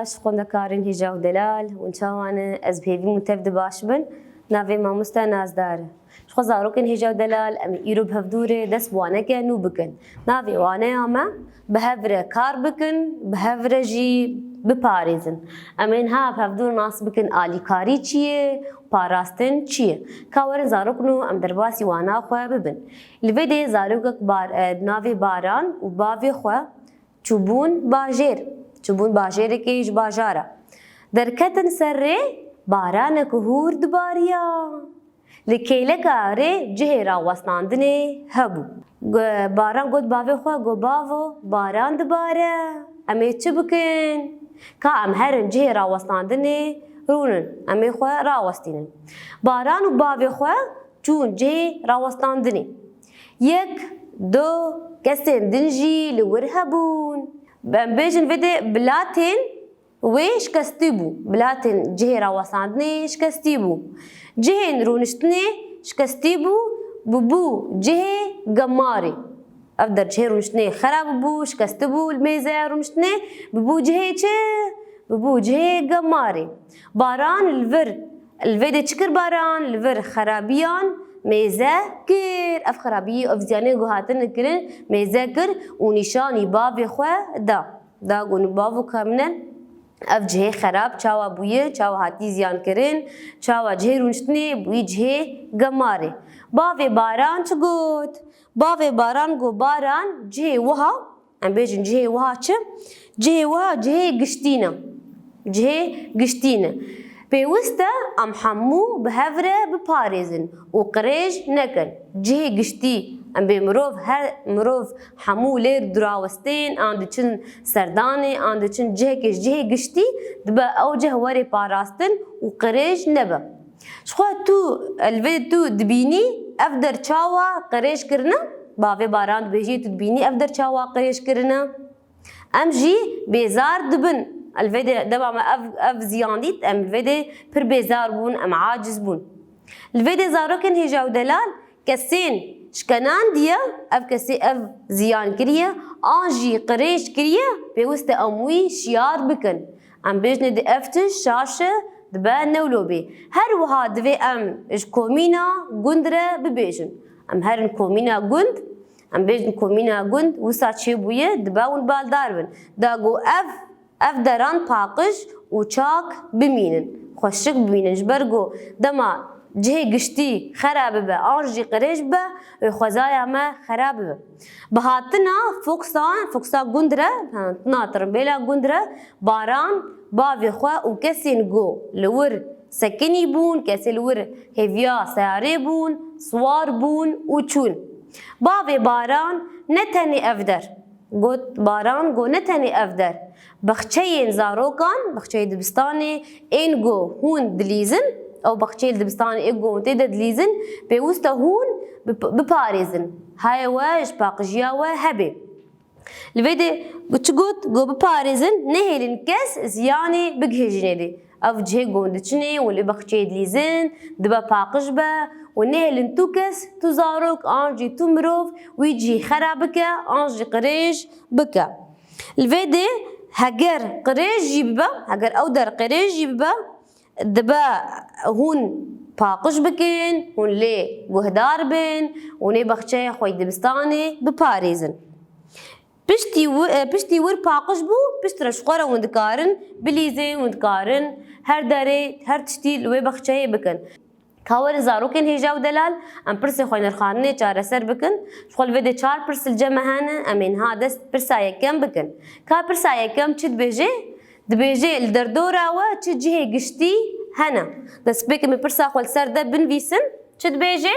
باش خونده کارین هجا و دلال و چاوانه از بهیوی متفد باش بن ناوی ماموستا نازداره شخو زاروکن هجا و دلال ام ایرو بهفدوره دست بوانه که نو بکن ناوی وانه اما بهفره کار بکن بهفره جی بپاریزن امین ها بهفدور ناس بکن آلی کاری چیه پاراستن چیه کاورن زاروکنو ام درباسی وانا خواه ببن لویده زاروکک ناوی باران و باوی خواه چوبون باجر چوبون باجر کیش باجارا درکتن سر باران کهور دباریا لکیلکا ره جه را وستاندنه هبو باران گود باوی خواه گو باوو باران دباره امی چه بکن که ام هرن جه را وستاندنه رونن امی خواه را وستینن باران و باوی خواه چون جه را وستاندنه یک دو کسین دنجی لور هبون بیجن ویده بلاتین وی شکستی بو بلاتین جه را وستاندنه شکستی بو جهن رونشتنه شکستی بو بو جه گماری افدر جه رونشتنه خراب بو شکستی بو المیزه رونشتنه بو جه چه بو جه گماری باران الویده چکر باران الور خرابیان میزه کر اف خرابی اف زیانه گوهاتن کرن میزه کر و نشانی باوی خواه دا گونو باوو کامنن اف جه خراب چاوا بویه چاوا هاتی زیان کرن چاوا جه رونشتنه بوی جه گماره باوی باران چه گوت باوی باران گو باران جه وها ام بیجن جه وها چه جه وها جه گشتینه پیوسته ام حمو بهفره بپاریزن و قریج نکن جه گشتی ام به مروف حمو لیر دراوستین آن چن سردانه آن چن جه گشتی دبا او جه وری پاراستن و قریج نبا شخوا تو الوید تو دبینی افدر چاوا قریج کرنا باوی باران بهجی تو دبینی افدر چاوا قریج کرنا ام جی بیزار دبن الفيدي دبا ما اف زيانديت ام الفيدي پر بيزار بون ام عاجز بون الفيدي زاروكن هجا ودلال كسين شكنان ديا اف كسي اف زيان كريا انجي قريش كريا بيوست اموي شيار بكن ام بيجن دي افتش شاشه دبا نولوبي هر وها دفي ام اش كومينا گندره ببيجن ام هرن كومينا گند ام بيجن كومينا گند وسا چه بويه دبا ون بالدار بن داگو اف دران پاقش و چاک بمینن خوشک بمینن جبرگو دما جه گشتی خراب به آنجی قریش به خوزای ما خراب به بهاتنا فوکسا گندره ناتر بلا گندره باران باوی خوا و کسین گو لور سکنی بون کسی لور هیویا سیاره بون سوار بون و چون باوی باران نتنی افدر گوت باران گو نتنی افدر بخچه زاروکان بخچه دبستانی این گو هون دلیزن او بخچه دبستانی این گو تیده دلیزن پیوسته هون بپاریزن های واش باقجیا و هبه لویده چه گوت گو بپاریزن نهیلن کس زیانی بگهجنه دی او جه گوندچنه ولی بخچه دلیزن دبا پاقش با و نهلن تو کس تو زاروک آنجی تو مروف ویجی خرابکه آنجی قریش بکه الویده هگر قریجی ببا هگر او در قریجی ببا دبا هون پاقش بکن هون لی گهدار بین هونی بخچه خوی دبستانی بپاریزن پشتی ور پاقش بو پشت رشقوره وندکارن بلیزه وندکارن هر داره هر تشتی لوی بخچه بکن کاور زاروکن هیجا و دلال ام پرس خوی نرخانه چاره سر بکن شخول ویده چار پرس الجمع هانه امین ها دست پرسا یکم بکن که پرسا یکم چی دبیجه؟ دبیجه الدردورا و چی جه گشتی هنه دست بکم پرسا خوال سر ده بنویسن چی دبیجه؟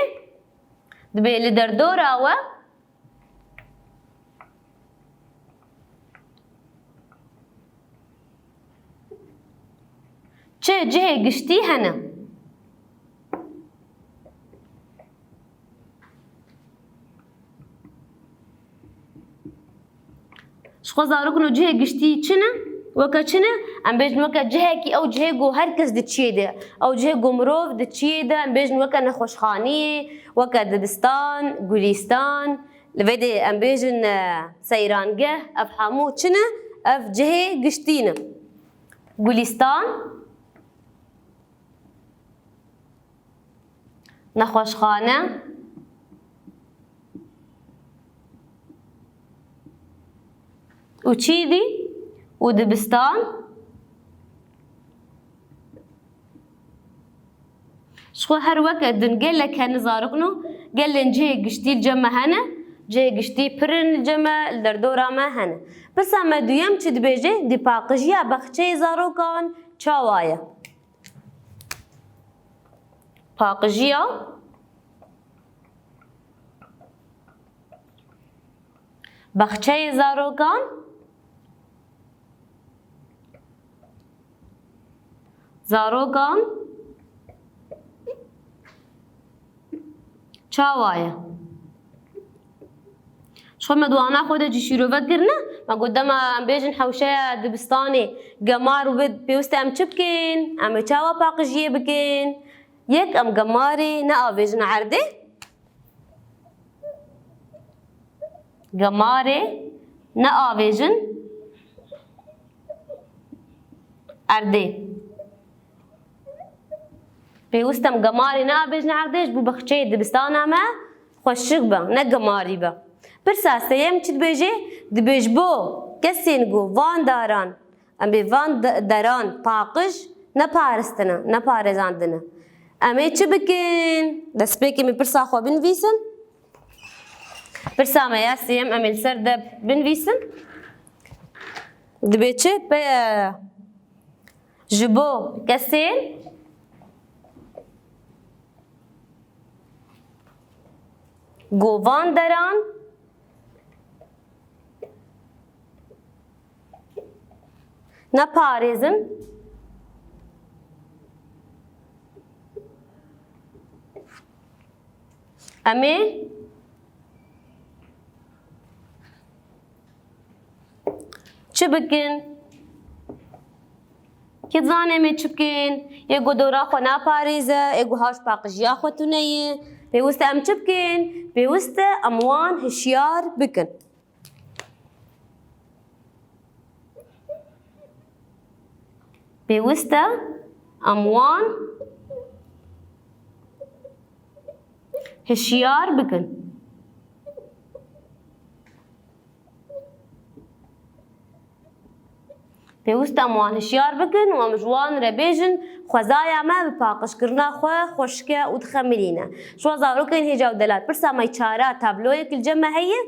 دبیجه الدردورا و چه جه گشتی هنه شخو زاروکنو جه گشتی چنه وکا چنه ام بیجن وکا جه کی او جه گو هر کس دچیه ده او جه گو مروف دچیه ده ام بیجن وکا نخوشخانی وکا دبستان گولیستان لویده ام بیجن سیرانگه اف حمو چنه اف جه گشتینه گولیستان نەخۆشخانە و چیدی و دبستان شخو هەر وەک گەلێک هەنە زارۆکن و گەلێن جێ گشتی جەمە هەنە جێ گشتی پرن جەمە لە دەردۆرا me hene. Pirsa me duyem çi dibêje di paqîjiya bexçeyê zarokan çawa ye? Paqîjiya bexçeyê zarokan çawa ye? شخو me duana xwe de cî şîrovek kirine me got dema em bêjin hewşeya dibistanê gemar û pêwîst e em çi bikin? Em ê çawa paqijiyê bikin? Yek em gemarê neavêjin erdê. Gemarê neavêjin erdê. Pêwîst em gemarê neavêjin erdê ji bo bexçeyê dibistana me xweşik be ne gemarî be. Pirsa sêyem çi dibêje? Dibêj bo kesên got van daran em bê van deran paqij neparistine neparêzandine. Em ê çi bikin? Destpêkê me pirsa xwe binivîsin. Pirsa me ya sêyem em ê li ser de binivîsin. Dibê çi ji bo kesên got van deran neparêzin em ê çi bikin? Kê dizane em ê çi bikin? Yê got dora xwe naparêze, ê got haş paqijiya xwe tune ye. Pêwîst e em çi bikin? Pêwîst e em wan hişyar bikin. Pêwîst e em wan hişyar bikin. Pêwîst e em wan hişyar bikin û em ji wan re bêjin xwezaya me bi paqijkirina xwe xweşik e û dixemirîne. Ji we zarokên hêja û delal pirsa me çara tabloyek li cem me heye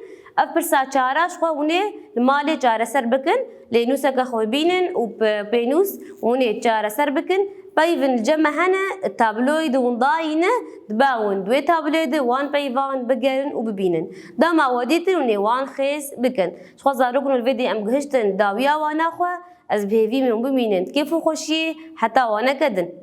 ev pirsa çara ji xwe hûn ê li malê çareser bikin lênûseke xwe bînin û pênûs hûn ê çareser bikin peyvin li cem me hene tabloyê di windayîne dibe hûn duê tabloyê de wan peyvan bigerin û bibînin. Dema we dîtin hûn ê wan xêz bikin. Ji xwe zarokên li vê dê em gihiştin dawiya wana xwe ez bihêvî min bimînin kêf û xweşiyê heta wan nekedin.